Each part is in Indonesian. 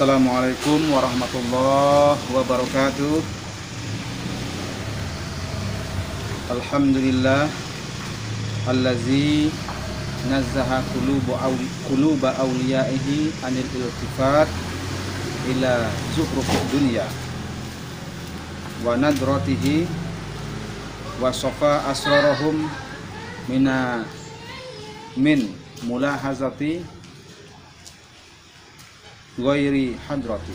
Assalamualaikum warahmatullahi wabarakatuh. Alhamdulillah allazi nazzaha quluba awliyaihi anil iltifat ila zuhrufid dunya wa nadratihi wa safa asrarahum min mulahazati ghairi hadrati.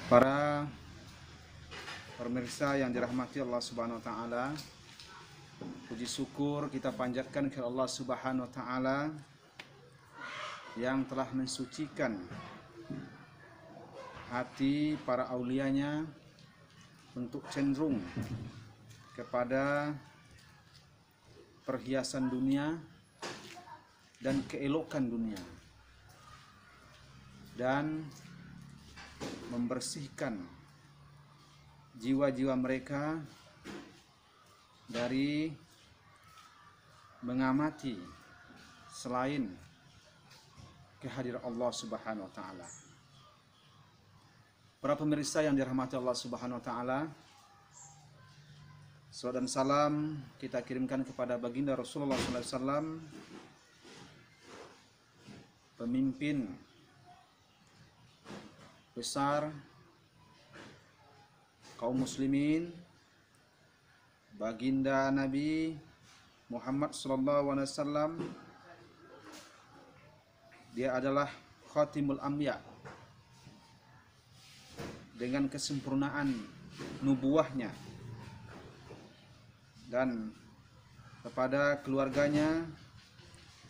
Para pemirsa yang dirahmati Allah Subhanahu wa taala, puji syukur kita panjatkan ke Allah Subhanahu wa taala yang telah mensucikan hati para aulianya untuk cenderung kepada perhiasan dunia dan keelokan dunia, dan membersihkan jiwa-jiwa mereka dari mengamati selain kehadiran Allah Subhanahu wa taala. Para pemirsa yang dirahmati Allah Subhanahu wa taala, salawat dan salam kita kirimkan kepada baginda Rasulullah sallallahu alaihi wasallam, pemimpin besar kaum muslimin, baginda Nabi Muhammad sallallahu alaihi wasallam. Dia adalah khatimul anbiya, dengan kesempurnaan nubuahnya, dan kepada keluarganya,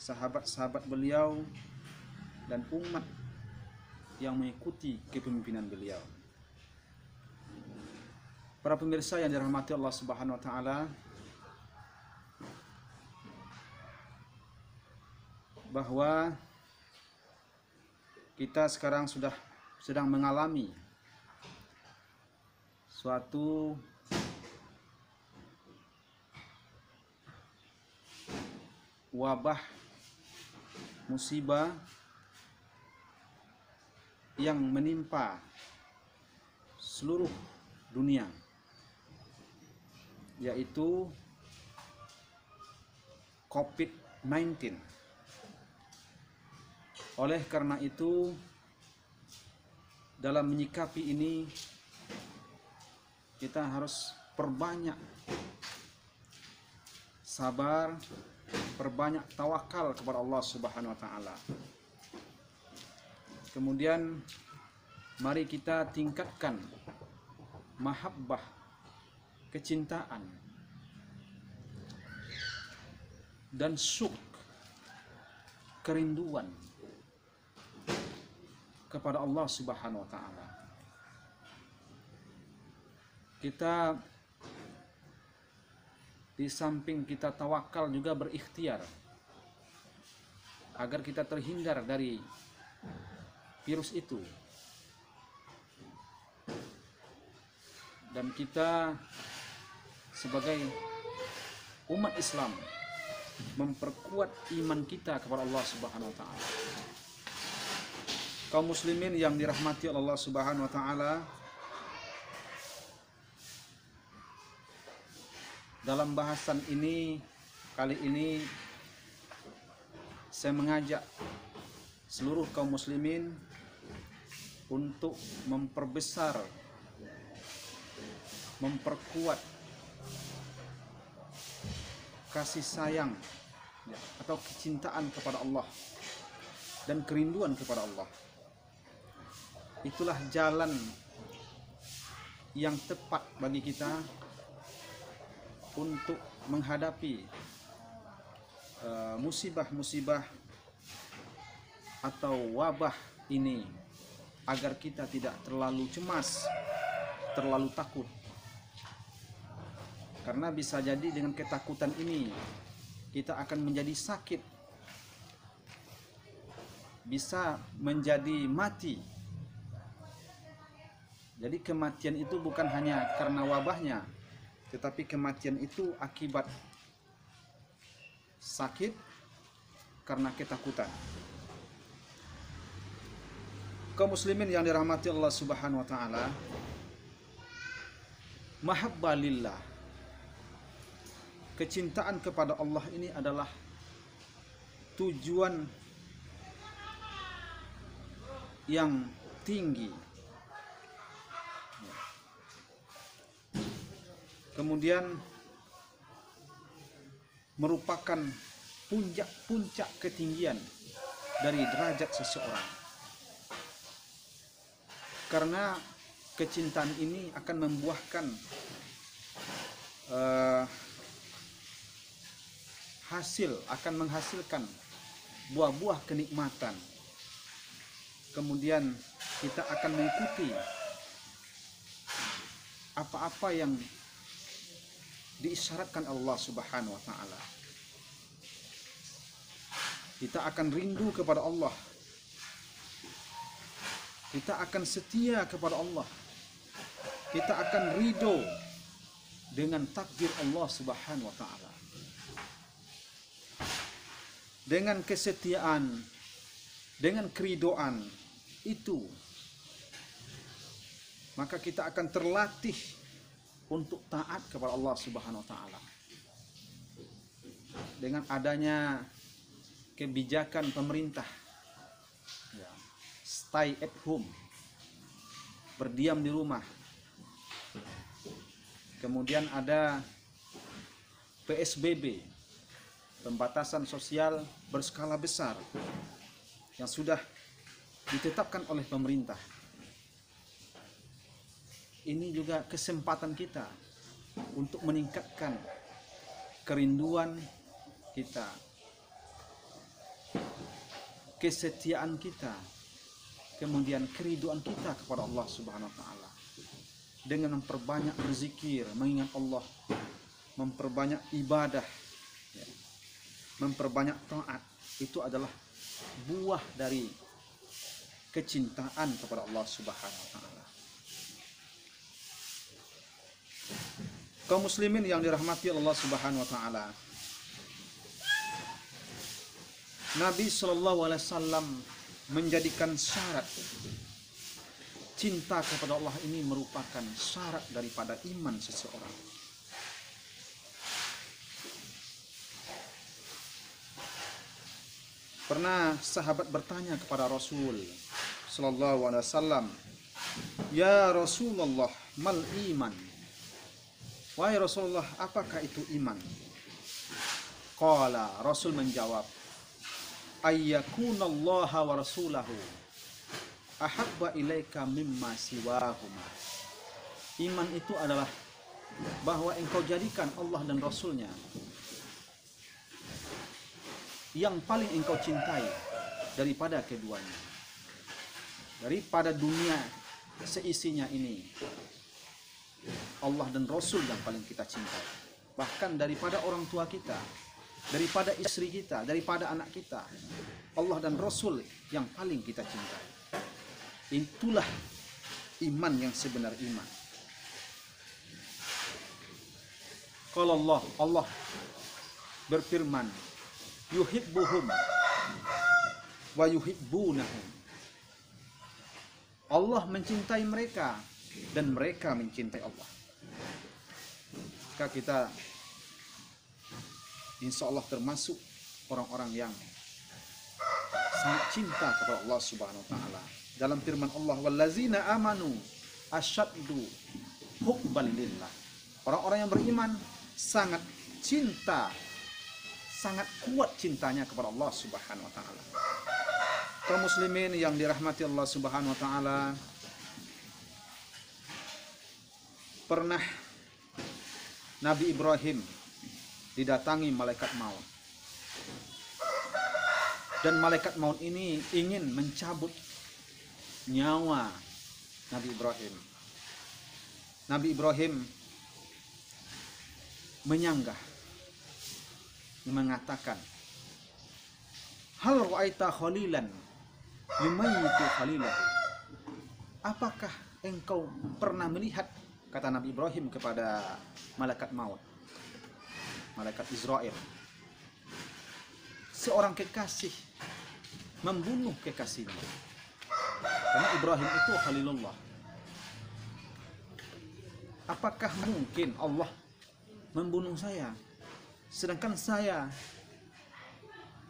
sahabat-sahabat beliau, dan umat yang mengikuti kepemimpinan beliau. Para pemirsa yang dirahmati Allah Subhanahu wa taala, bahwa kita sekarang sedang mengalami suatu wabah musibah yang menimpa seluruh dunia, yaitu COVID-19. Oleh karena itu, dalam menyikapi ini kita harus perbanyak sabar, perbanyak tawakal kepada Allah Subhanahu wa taala. Kemudian mari kita tingkatkan mahabbah, kecintaan, dan syuk, kerinduan kepada Allah Subhanahu wa taala. Kita di samping kita tawakal juga berikhtiar agar kita terhindar dari virus itu, dan kita sebagai umat Islam memperkuat iman kita kepada Allah Subhanahu wa taala. Kaum muslimin yang dirahmati Allah Subhanahu wa taala, dalam bahasan ini kali ini saya mengajak seluruh kaum muslimin untuk memperbesar, memperkuat kasih sayang atau kecintaan kepada Allah dan kerinduan kepada Allah. Itulah jalan yang tepat bagi kita untuk menghadapi musibah-musibah atau wabah ini, agar kita tidak terlalu cemas, terlalu takut. Karena bisa jadi dengan ketakutan ini kita akan menjadi sakit, bisa menjadi mati. Jadi kematian itu bukan hanya karena wabahnya, tetapi kematian itu akibat sakit karena ketakutan. Kaum muslimin yang dirahmati Allah Subhanahu wa taala, mahabbah lillah, kecintaan kepada Allah ini adalah tujuan yang tinggi. Kemudian merupakan puncak ketinggian dari derajat seseorang. Karena kecintaan ini akan membuahkan akan menghasilkan buah-buah kenikmatan. Kemudian kita akan mengikuti apa-apa yang diisyaratkan Allah Subhanahu wa taala. Kita akan rindu kepada Allah. Kita akan setia kepada Allah. Kita akan ridho dengan takdir Allah Subhanahu wa taala. Dengan kesetiaan, dengan keridoan itu, maka kita akan terlatih untuk taat kepada Allah Subhanahu wa taala. Dengan adanya kebijakan pemerintah, stay at home, berdiam di rumah. Kemudian ada PSBB, pembatasan sosial berskala besar, yang sudah ditetapkan oleh pemerintah. Ini juga kesempatan kita untuk meningkatkan kerinduan kita, kesetiaan kita, kemudian keriduan kita kepada Allah Subhanahu wa taala. Dengan memperbanyak berzikir, mengingat Allah, memperbanyak ibadah, memperbanyak taat, itu adalah buah dari kecintaan kepada Allah Subhanahu wa taala. Kaum muslimin yang dirahmati Allah Subhanahu wa taala, Nabi sallallahu alaihi wasallam menjadikan syarat cinta kepada Allah ini merupakan syarat daripada iman seseorang. Pernah sahabat bertanya kepada Rasul sallallahu alaihi wasallam, "Ya Rasulullah, mal iman?" Wahai Rasulullah, apakah itu iman? Qala, Rasul menjawab, ayyakunallaha wa rasulahu ahabba ilaika mimma siwahuma. Iman itu adalah bahwa engkau jadikan Allah dan Rasulnya yang paling engkau cintai daripada keduanya, daripada dunia seisinya ini. Allah dan Rasul yang paling kita cintai, bahkan daripada orang tua kita, daripada istri kita, daripada anak kita, Allah dan Rasul yang paling kita cintai. Itulah iman yang sebenar iman. Kalau Allah berfirman, yuhibbuhum wa yuhibbunahum. Allah mencintai mereka dan mereka mencintai Allah. Maka kita insya Allah termasuk orang-orang yang sangat cinta kepada Allah Subhanahu wa taala. Dalam firman Allah, wallazina amanu asyaddu hubban lillah. Orang-orang yang beriman sangat cinta, sangat kuat cintanya kepada Allah Subhanahu wa taala. Kaum muslimin yang dirahmati Allah Subhanahu wa taala, pernah Nabi Ibrahim didatangi malaikat maut. Dan malaikat maut ini ingin mencabut nyawa Nabi Ibrahim. Nabi Ibrahim menyanggah, mengatakan, hal ra'aita khalilan yumayyitu khalilahu. Apakah engkau pernah melihat, kata Nabi Ibrahim kepada malaikat maut, malaikat Israel, seorang kekasih membunuh kekasihnya. Karena Ibrahim itu Khalilullah. Apakah mungkin Allah membunuh saya, sedangkan saya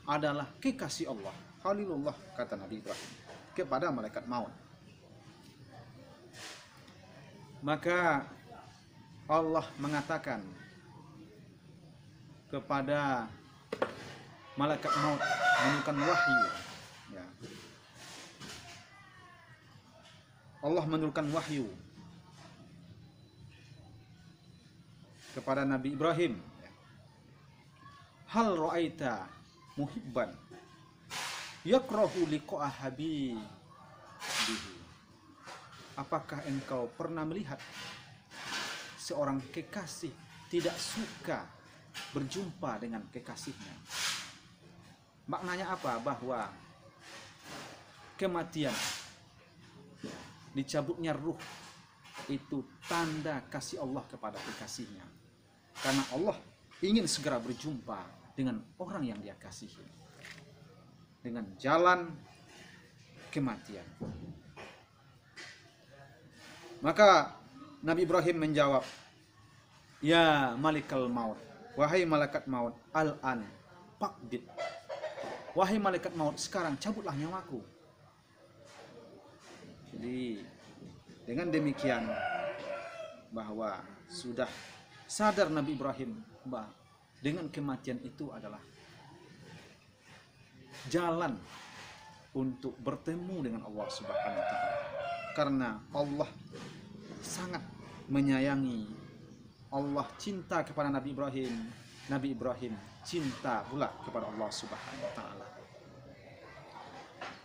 adalah kekasih Allah, Khalilullah, kata Nabi Ibrahim kepada malaikat maut. Maka Allah mengatakan kepada malaikat maut, menurunkan wahyu. Ya. Allah menurunkan wahyu kepada Nabi Ibrahim. Hal ra'aita muhibban yakrahu liqa'a habibihi. Apakah engkau pernah melihat seorang kekasih tidak suka berjumpa dengan kekasihnya? Maknanya apa? Bahwa kematian, dicabutnya ruh, itu tanda kasih Allah kepada kekasihnya. Karena Allah ingin segera berjumpa dengan orang yang dia kasihi dengan jalan kematian. Maka Nabi Ibrahim menjawab, ya malikal maut, wahai malaikat maut, al-an faqbid. Wahai malaikat maut, sekarang cabutlah nyawaku. Jadi dengan demikian bahwa sudah sadar Nabi Ibrahim bahwa dengan kematian itu adalah jalan untuk bertemu dengan Allah Subhanahu wa taala. Karena Allah sangat menyayangi, Allah cinta kepada Nabi Ibrahim, Nabi Ibrahim cinta pula kepada Allah Subhanahu wa taala.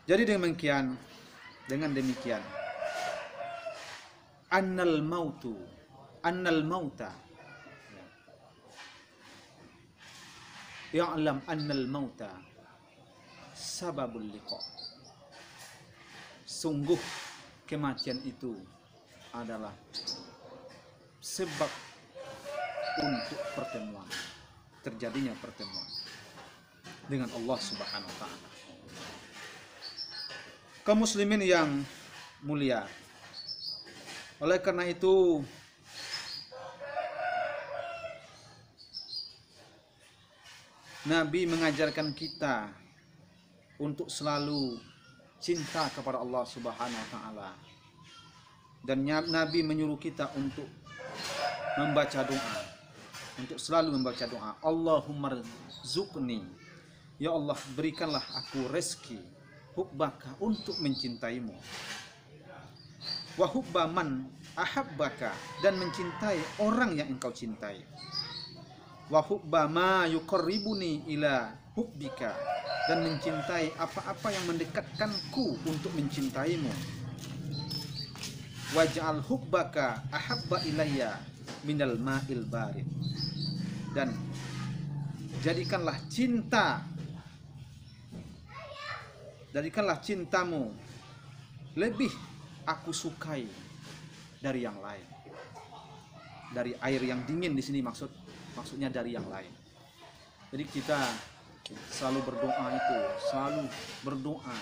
Jadi dengan demikian annal mauta ya'lam annal mauta sababul liqa. Sungguh kematian itu adalah sebab untuk pertemuan, terjadinya pertemuan dengan Allah Subhanahu wa taala. Kaum muslimin yang mulia, oleh karena itu Nabi mengajarkan kita untuk selalu cinta kepada Allah Subhanahu wa taala. Dan Nabi menyuruh kita untuk membaca doa, untuk selalu membaca doa. Allahumma rzuqni, ya Allah berikanlah aku rezeki, hubbaka, untuk mencintaimu, wa hubba man ahabbaka, dan mencintai orang yang engkau cintai, wa hubba ma yuqarribuni ila hubbika, dan mencintai apa-apa yang mendekatkanku untuk mencintaimu, waj'al hubbaka ahabba ilayya minal ma'il barid, dan jadikanlah cintamu lebih aku sukai dari yang lain. Dari air yang dingin di sini maksudnya dari yang lain. Jadi kita selalu berdoa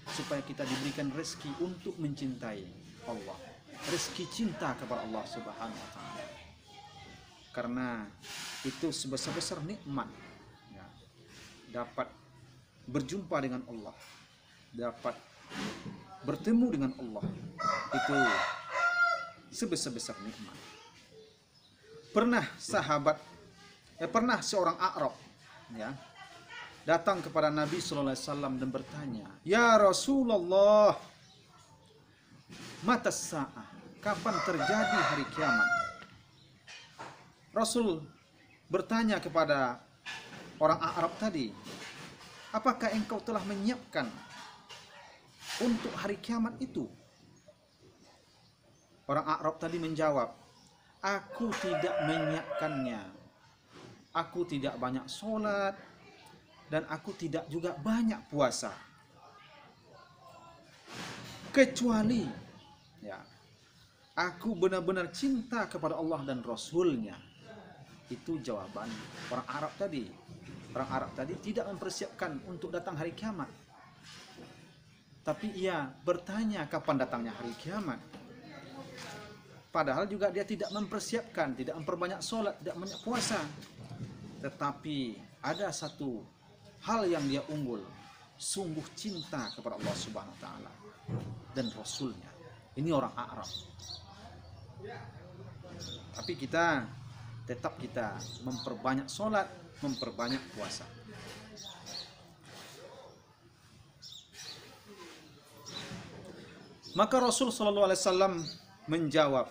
supaya kita diberikan rezeki untuk mencintai Allah, rezeki cinta kepada Allah Subhanahu wa taala. Karena itu sebesar-besar nikmat, ya, dapat berjumpa dengan Allah, dapat bertemu dengan Allah, itu sebesar-besar nikmat. Pernah seorang A'rab, ya, datang kepada Nabi sallallahu alaihi wasallam dan bertanya, "Ya Rasulullah, mata sa'ah, kapan terjadi hari kiamat?" Rasul bertanya kepada orang Arab tadi, "Apakah engkau telah menyiapkan untuk hari kiamat itu?" Orang Arab tadi menjawab, "Aku tidak menyiapkannya. Aku tidak banyak sholat, dan aku tidak juga banyak puasa. Kecuali, ya, aku benar-benar cinta kepada Allah dan Rasulnya." Itu jawaban orang Arab tadi. Orang Arab tadi tidak mempersiapkan untuk datang hari kiamat, Tapi ia bertanya kapan datangnya hari kiamat. Padahal juga dia tidak mempersiapkan, tidak memperbanyak sholat, tidak banyak puasa. Tetapi ada satu hal yang dia unggul, sungguh cinta kepada Allah Subhanahu wa taala dan Rasulnya. Ini orang Arab. Tapi kita tetap memperbanyak sholat, memperbanyak puasa. Maka Rasul sallallahu alaihi wasallam menjawab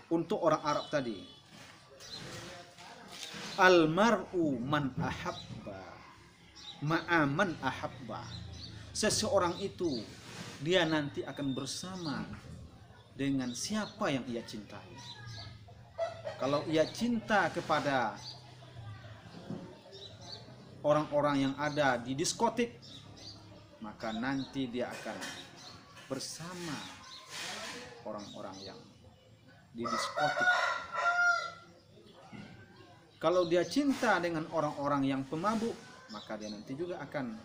untuk orang Arab tadi, Al-mar'u man ahabba ma'a man ahabba. Seseorang itu dia nanti akan bersama dengan siapa yang ia cintai. Kalau ia cinta kepada orang-orang yang ada di diskotik, maka nanti dia akan bersama orang-orang yang di diskotik. Kalau dia cinta dengan orang-orang yang pemabuk, maka dia nanti juga akan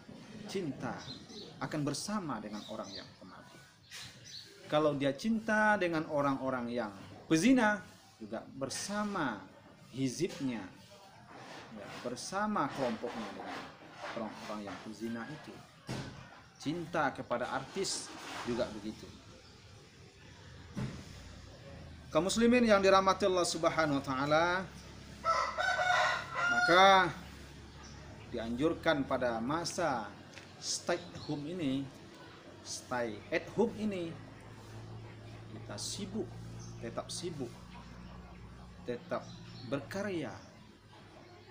bersama dengan orang yang pemabuk. Kalau dia cinta dengan orang-orang yang pezina, juga bersama hizibnya, ya, bersama kelompoknya dengan orang-orang yang pezina itu. Cinta kepada artis juga begitu. Kaum muslimin yang dirahmati Allah Subhanahu wa taala, maka dianjurkan pada masa stay at home ini kita tetap berkarya,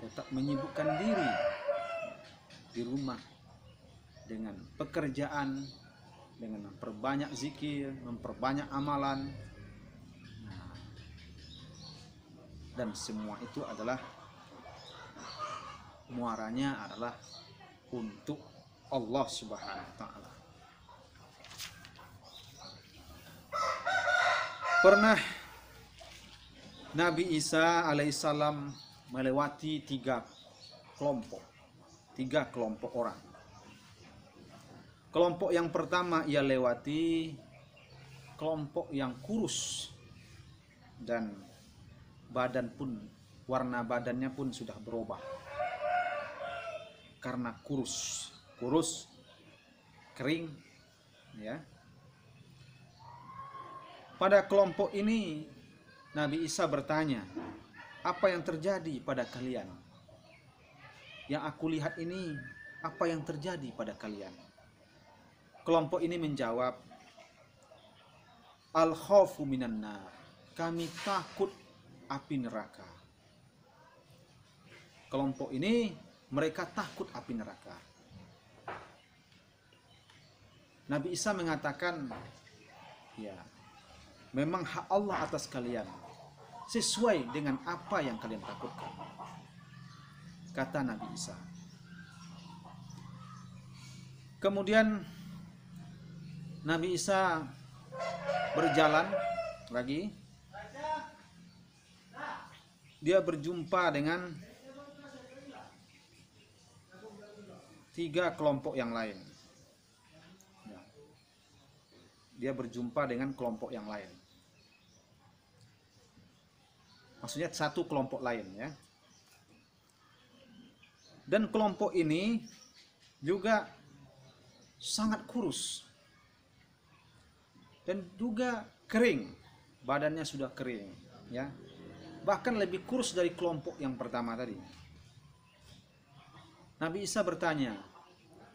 tetap menyibukkan diri di rumah dengan pekerjaan, dengan memperbanyak zikir, memperbanyak amalan. Dan semua itu adalah muaranya adalah untuk Allah Subhanahu wa taala. Pernah Nabi Isa alaihissalam melewati tiga kelompok orang. Kelompok yang pertama ia lewati kelompok yang kurus dan warna badannya pun sudah berubah karena kurus, kering, ya. Pada kelompok ini Nabi Isa bertanya, apa yang terjadi pada kalian? Yang aku lihat ini, apa yang terjadi pada kalian? Kelompok ini menjawab, al-khawfu minan nar, kami takut api neraka. Kelompok ini mereka takut api neraka. Nabi Isa mengatakan, ya, memang hak Allah atas kalian, sesuai dengan apa yang kalian takutkan, kata Nabi Isa. Kemudian Nabi Isa berjalan lagi. Dia berjumpa dengan tiga kelompok yang lain. Dia berjumpa dengan kelompok yang lain. Maksudnya satu kelompok lain, ya. Dan kelompok ini juga sangat kurus dan juga kering, badannya sudah kering, ya. Bahkan lebih kurus dari kelompok yang pertama tadi. Nabi Isa bertanya,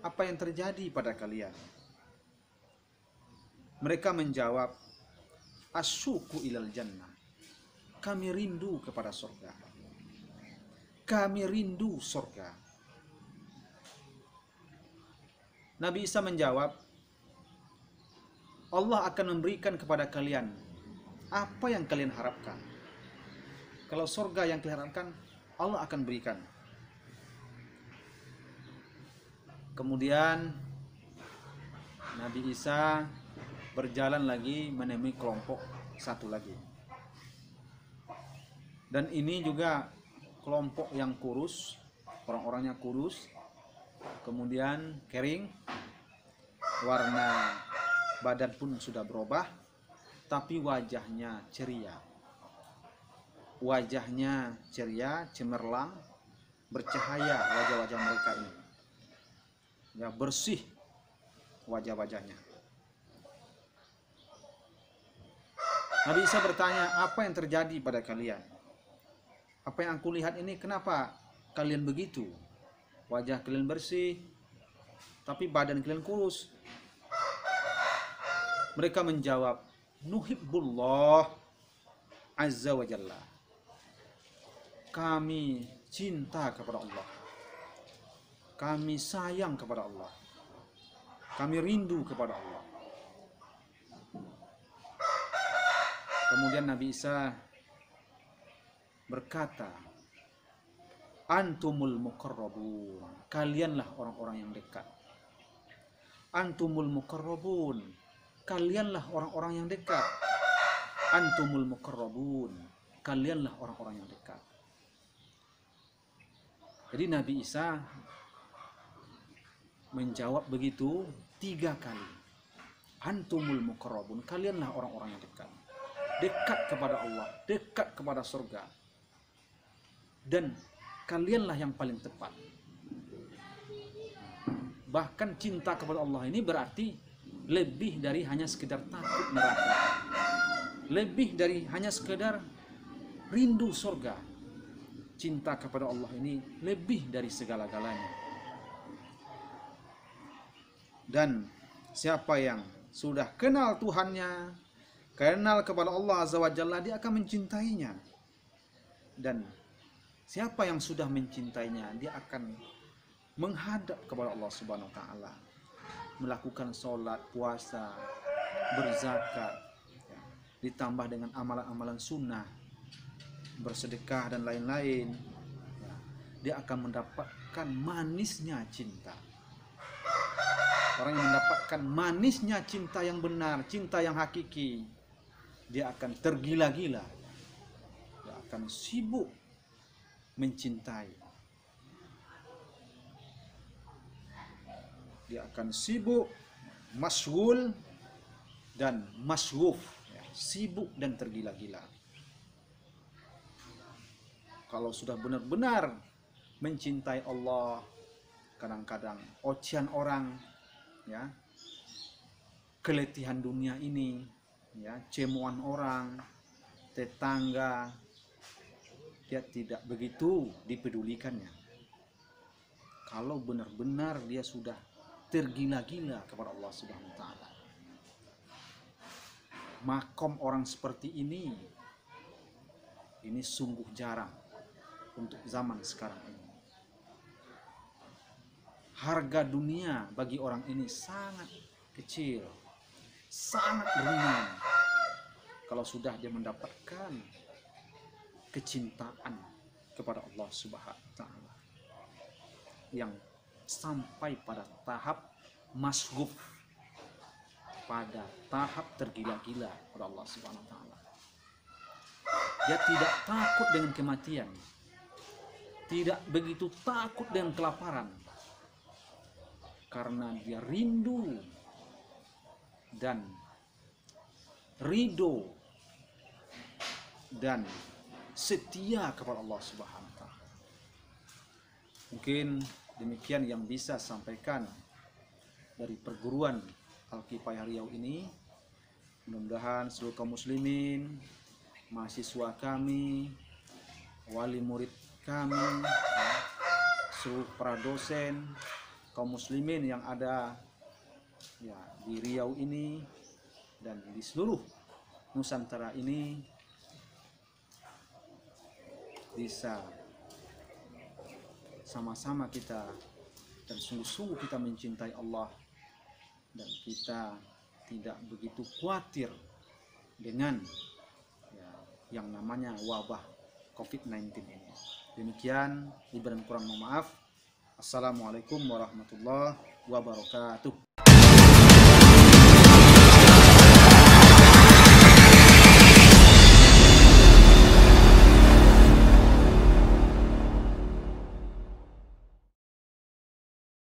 apa yang terjadi pada kalian? Mereka menjawab, asyuku ilal jannah, kami rindu kepada surga. Kami rindu surga. Nabi Isa menjawab, Allah akan memberikan kepada kalian apa yang kalian harapkan. Kalau surga yang kalian harapkan, Allah akan berikan. Kemudian Nabi Isa berjalan lagi menemui kelompok satu lagi. Dan ini juga kelompok yang kurus, orang-orangnya kurus, kemudian kering, warna badan pun sudah berubah, tapi wajahnya ceria. Wajahnya ceria, cemerlang, bercahaya wajah-wajah mereka ini. Ya, bersih wajah-wajahnya. Nabi Isa bertanya, apa yang terjadi pada kalian? Apa yang aku lihat ini, kenapa kalian begitu? Wajah kalian bersih, tapi badan kalian kurus. Mereka menjawab, nuhibbullah azza wa jalla. Kami cinta kepada Allah. Kami sayang kepada Allah. Kami rindu kepada Allah. Kemudian Nabi Isa berkata, antumul muqarrabun, kalianlah orang-orang yang dekat. Antumul muqarrabun, kalianlah orang-orang yang dekat. Antumul muqarrabun, kalianlah orang-orang yang dekat. Jadi Nabi Isa menjawab begitu 3 kali. Antumul muqarrabun, kalianlah orang-orang yang dekat. Dekat kepada Allah, dekat kepada surga. Dan kalianlah yang paling tepat. Bahkan cinta kepada Allah ini berarti lebih dari hanya sekedar takut neraka. Lebih dari hanya sekedar rindu surga. Cinta kepada Allah ini lebih dari segala-galanya. Dan siapa yang sudah kenal Tuhannya, kenal kepada Allah Azza wa Jalla, dia akan mencintainya. Dan siapa yang sudah mencintainya, dia akan menghadap kepada Allah Subhanahu wa taala, melakukan sholat, puasa, berzakat, ya, ditambah dengan amalan-amalan sunnah, bersedekah dan lain-lain, ya, dia akan mendapatkan manisnya cinta. Orang yang mendapatkan manisnya cinta yang benar, cinta yang hakiki, dia akan tergila-gila, dia akan sibuk mencintai, dia akan sibuk, masyghul dan masyghuf, ya, sibuk dan tergila-gila. Kalau sudah benar-benar mencintai Allah, kadang-kadang ocehan orang, ya, keletihan dunia ini, ya, cemoan orang, tetangga, dia tidak begitu dipedulikannya. Kalau benar-benar dia sudah tergila-gila kepada Allah Subhanahu wa taala. Makom orang seperti ini sungguh jarang untuk zaman sekarang ini. Harga dunia bagi orang ini sangat kecil, sangat ringan. Kalau sudah dia mendapatkan kecintaan kepada Allah Subhanahu wa taala yang sampai pada tahap masyghuf, pada tahap tergila-gila kepada Allah Subhanahu wa taala. Dia tidak takut dengan kematian, tidak begitu takut dengan kelaparan, karena dia rindu dan ridho dan setia kepada Allah Subhanahu wa taala. Mungkin demikian yang bisa sampaikan dari perguruan Al-Kifayah Riau ini. Mudah-mudahan seluruh kaum muslimin, mahasiswa kami, wali murid kami, seluruh para dosen, kaum muslimin yang ada, ya, di Riau ini dan di seluruh Nusantara ini bisa sama-sama kita dan sungguh-sungguh kita mencintai Allah, dan kita tidak begitu khawatir dengan, ya, yang namanya wabah COVID-19 ini. Demikian, lebih dan kurang mohon maaf. Assalamualaikum warahmatullahi wabarakatuh.